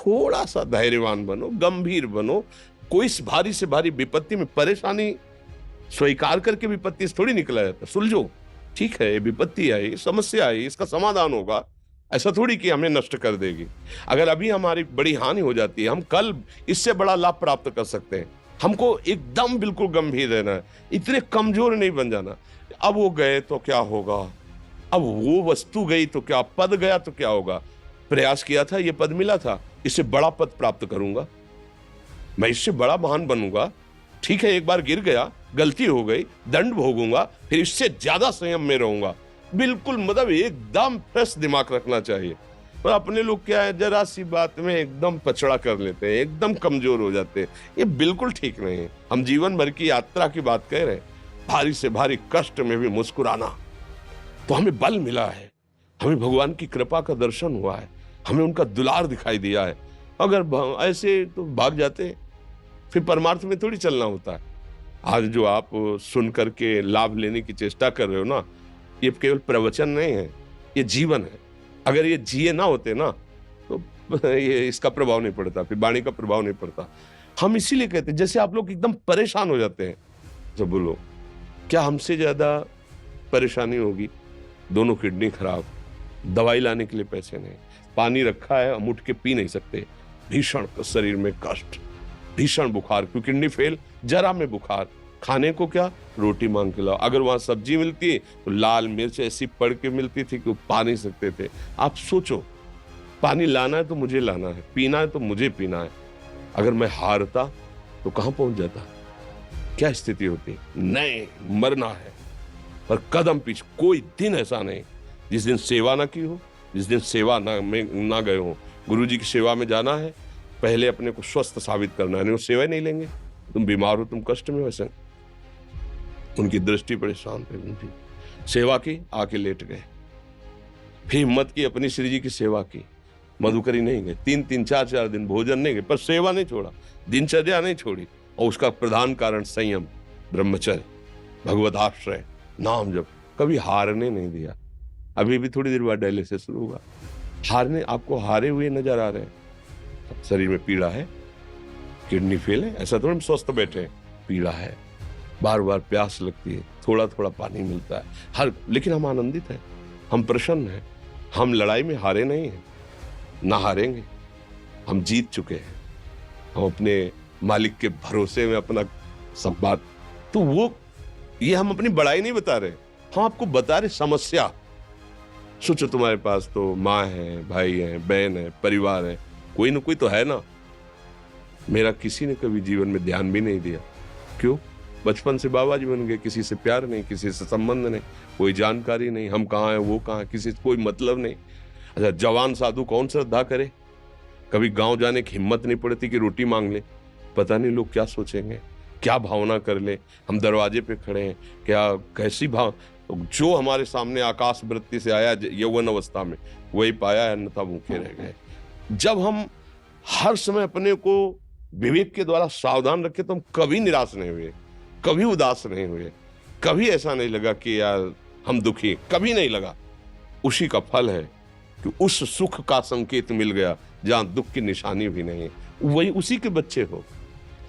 थोड़ा सा धैर्यवान बनो, गंभीर बनो। कोई इस भारी से भारी विपत्ति में परेशानी स्वीकार करके विपत्ति से थोड़ी निकला जाता। सुलझो, ठीक है, विपत्ति आई, समस्या आई, इसका समाधान होगा। ऐसा थोड़ी कि हमें नष्ट कर देगी। अगर अभी हमारी बड़ी हानि हो जाती है, हम कल इससे बड़ा लाभ प्राप्त कर सकते हैं। हमको एकदम बिल्कुल गंभीर रहना है, इतने कमजोर नहीं बन जाना। अब वो गए तो क्या होगा, अब वो वस्तु गई तो क्या, पद गया तो क्या होगा। प्रयास किया था, ये पद मिला था, इससे बड़ा पद प्राप्त करूंगा, मैं इससे बड़ा महान बनूंगा। ठीक है, एक बार गिर गया, गलती हो गई, दंड भोगूंगा, फिर इससे ज्यादा संयम में रहूंगा। बिल्कुल मतलब एकदम फ्रेश दिमाग रखना चाहिए। और अपने लोग क्या है, जरा सी बात में एकदम पछड़ा कर लेते हैं, एकदम कमजोर हो जाते हैं। ये बिल्कुल ठीक नहीं है। हम जीवन भर की यात्रा की बात कह रहे हैं, भारी से भारी कष्ट में भी मुस्कुराना, तो हमें बल मिला है, हमें भगवान की कृपा का दर्शन हुआ है, हमें उनका दुलार दिखाई दिया है। अगर ऐसे तो भाग जाते, फिर परमार्थ में थोड़ी चलना होता है। आज जो आप सुन करके लाभ लेने की चेष्टा कर रहे हो ना, ये केवल प्रवचन नहीं है, ये जीवन है। अगर ये जिए ना होते ना, तो ये इसका प्रभाव नहीं पड़ता, फिर वाणी का प्रभाव नहीं पड़ता। हम इसीलिए कहते हैं, जैसे आप लोग एकदम परेशान हो जाते हैं जब बोलो, क्या हमसे ज्यादा परेशानी होगी? दोनों किडनी खराब, दवाई लाने के लिए पैसे नहीं, पानी रखा है हम उठ के पी नहीं सकते, भीषण शरीर में कष्ट, भीषण बुखार, क्योंकि किडनी फेल, जरा में बुखार, खाने को क्या, रोटी मांग के लाओ। अगर वहां सब्जी मिलती है तो लाल मिर्च ऐसी पड़ के मिलती थी कि वो पा नहीं सकते थे। आप सोचो, पानी लाना है तो मुझे लाना है, पीना है तो मुझे पीना है। अगर मैं हारता तो कहां पहुंच जाता, क्या स्थिति होती? नहीं, मरना है, पर कदम पीछे। कोई दिन ऐसा नहीं जिस दिन सेवा ना की हो, जिस दिन सेवा ना गए हो। गुरु जी की सेवा में जाना है, पहले अपने को स्वस्थ साबित करना है, नहीं वो सेवा नहीं लेंगे। तुम बीमार हो, तुम कष्ट में हो, ऐसे उनकी दृष्टि परेशान थे, उनकी सेवा की, आके लेट गए। फिर हिम्मत की, अपनी श्री जी की सेवा की, मधुकरी नहीं गए, 3-3 4-4 दिन भोजन नहीं गए, पर सेवा नहीं छोड़ा, दिनचर्या नहीं छोड़ी। और उसका प्रधान कारण संयम, ब्रह्मचर्य, भगवदाश्रय, नाम जप, कभी हारने नहीं दिया। अभी भी थोड़ी देर बाद डायलिसिस शुरू होगा, हारने, आपको हारे हुए नजर आ रहे हैं। शरीर में पीड़ा है, किडनी फेल है, ऐसा थोड़ा हम स्वस्थ बैठे हैं, पीड़ा है, बार बार प्यास लगती है, थोड़ा थोड़ा पानी मिलता है, लेकिन हम आनंदित हैं, हम प्रसन्न हैं। हम लड़ाई में हारे नहीं हैं, ना हारेंगे, हम जीत चुके हैं। हम अपने मालिक के भरोसे में अपना संवाद, तो वो ये हम अपनी बड़ाई नहीं बता रहे, हम आपको बता रहे समस्या। सोचो, तुम्हारे पास तो माँ है, भाई है, बहन है, परिवार है, कोई ना कोई तो है ना। मेरा किसी ने कभी जीवन में ध्यान भी नहीं दिया, क्यों? बचपन से बाबा जी बन गए, किसी से प्यार नहीं, किसी से संबंध नहीं, कोई जानकारी नहीं, हम कहाँ हैं, वो कहाँ है, किसी से कोई मतलब नहीं। अच्छा, जवान साधु कौन श्रद्धा करे? कभी गांव जाने की हिम्मत नहीं पड़ती कि रोटी मांग ले, पता नहीं लोग क्या सोचेंगे, क्या भावना कर ले। हम दरवाजे पे खड़े हैं, क्या कैसी भाव, जो हमारे सामने आकाश वृत्ति से आया यौवन अवस्था में, वही पाया, अन्यथा भूखे रह गए। जब हम हर समय अपने को विवेक के द्वारा सावधान रखे, तो हम कभी निराश नहीं हुए, कभी उदास नहीं हुए, कभी ऐसा नहीं लगा कि यार हम दुखी, कभी नहीं लगा। उसी का फल है कि उस सुख का संकेत मिल गया जहां दुख की निशानी भी नहीं है। वही उसी के बच्चे हो,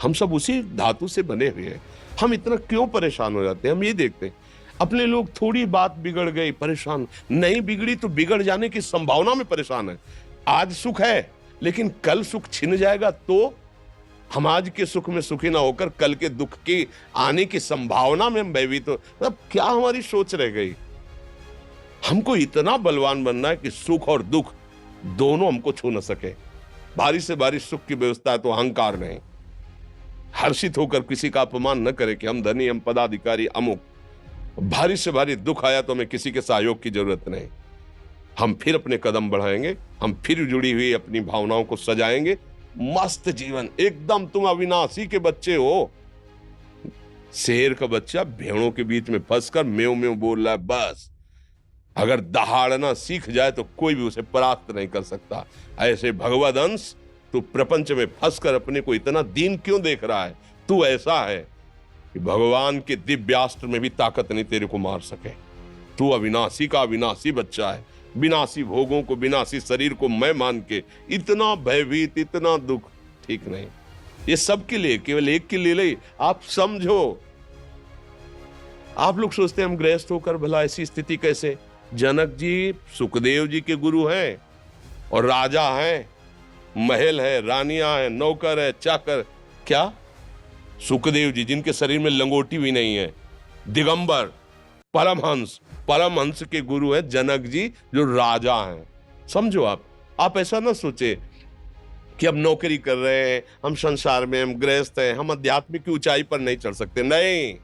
हम सब उसी धातु से बने हुए हैं। हम इतना क्यों परेशान हो जाते हैं? हम ये देखते हैं, अपने लोग थोड़ी बात बिगड़ गई परेशान, नहीं बिगड़ी तो बिगड़ जाने की संभावना में परेशान है। आज सुख है, लेकिन कल सुख छिन जाएगा तो हम आज के सुख में सुखी ना होकर कल के दुख की आने की संभावना में हम भयभीत हो। मतलब क्या हमारी सोच रह गई? हमको इतना बलवान बनना है कि सुख और दुख दोनों हमको छू न सके। भारी से भारी सुख की व्यवस्था है तो अहंकार नहीं, हर्षित होकर किसी का अपमान न करे कि हम धनी, हम पदाधिकारी, अमुक। भारी से भारी दुख आया तो हमें किसी के सहयोग की जरूरत नहीं, हम फिर अपने कदम बढ़ाएंगे, हम फिर जुड़ी हुई अपनी भावनाओं को सजाएंगे। मस्त जीवन एकदम। तुम अविनाशी के बच्चे हो। शेर का बच्चा भेड़ों के बीच में फंसकर म्यों म्यों बोल रहा है, बस अगर दहाड़ना सीख जाए तो कोई भी उसे परास्त नहीं कर सकता। ऐसे भगवद अंश, तू प्रपंच में फंसकर अपने को इतना दीन क्यों देख रहा है? तू ऐसा है कि भगवान के दिव्यास्त्र में भी ताकत नहीं तेरे को मार सके। तू अविनाशी का अविनाशी बच्चा है, विनाशी भोगों को, विनाशी शरीर को मैं मान के इतना भयभीत, इतना दुख, ठीक नहीं। ये सबके लिए, केवल एक के लिए नहीं। आप समझो, आप लोग सोचते हैं हम गृहस्थ होकर भला ऐसी स्थिति कैसे। जनक जी सुखदेव जी के गुरु हैं और राजा हैं, महल है, रानियां हैं, नौकर है, चाकर। क्या सुखदेव जी जिनके शरीर में लंगोटी भी नहीं है, दिगंबर, परमहंस, परमहंस के गुरु हैं जनक जी जो राजा हैं। समझो आप ऐसा ना सोचे कि हम नौकरी कर रहे हैं, हम संसार में, हम गृहस्थ हैं, हम आध्यात्मिक की ऊंचाई पर नहीं चढ़ सकते। नहीं,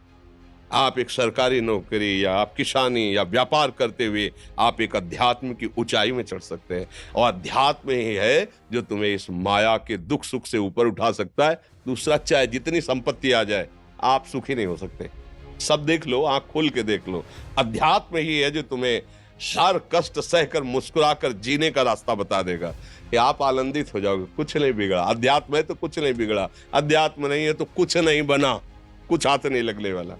आप एक सरकारी नौकरी या आप किसानी या व्यापार करते हुए आप एक अध्यात्म की ऊंचाई में चढ़ सकते हैं। और अध्यात्म ही है जो तुम्हें इस माया के दुख सुख से ऊपर उठा सकता है। दूसरा, चाहे जितनी संपत्ति आ जाए, आप सुखी नहीं हो सकते। सब देख लो, आंख खोल के देख लो, अध्यात्म ही है जो तुम्हें हर कष्ट सहकर मुस्कुराकर जीने का रास्ता बता देगा कि आप आनंदित हो जाओगे। कुछ नहीं बिगड़ा, अध्यात्म है तो कुछ नहीं बिगड़ा, अध्यात्म नहीं है तो कुछ नहीं बना, कुछ हाथ नहीं लगने वाला।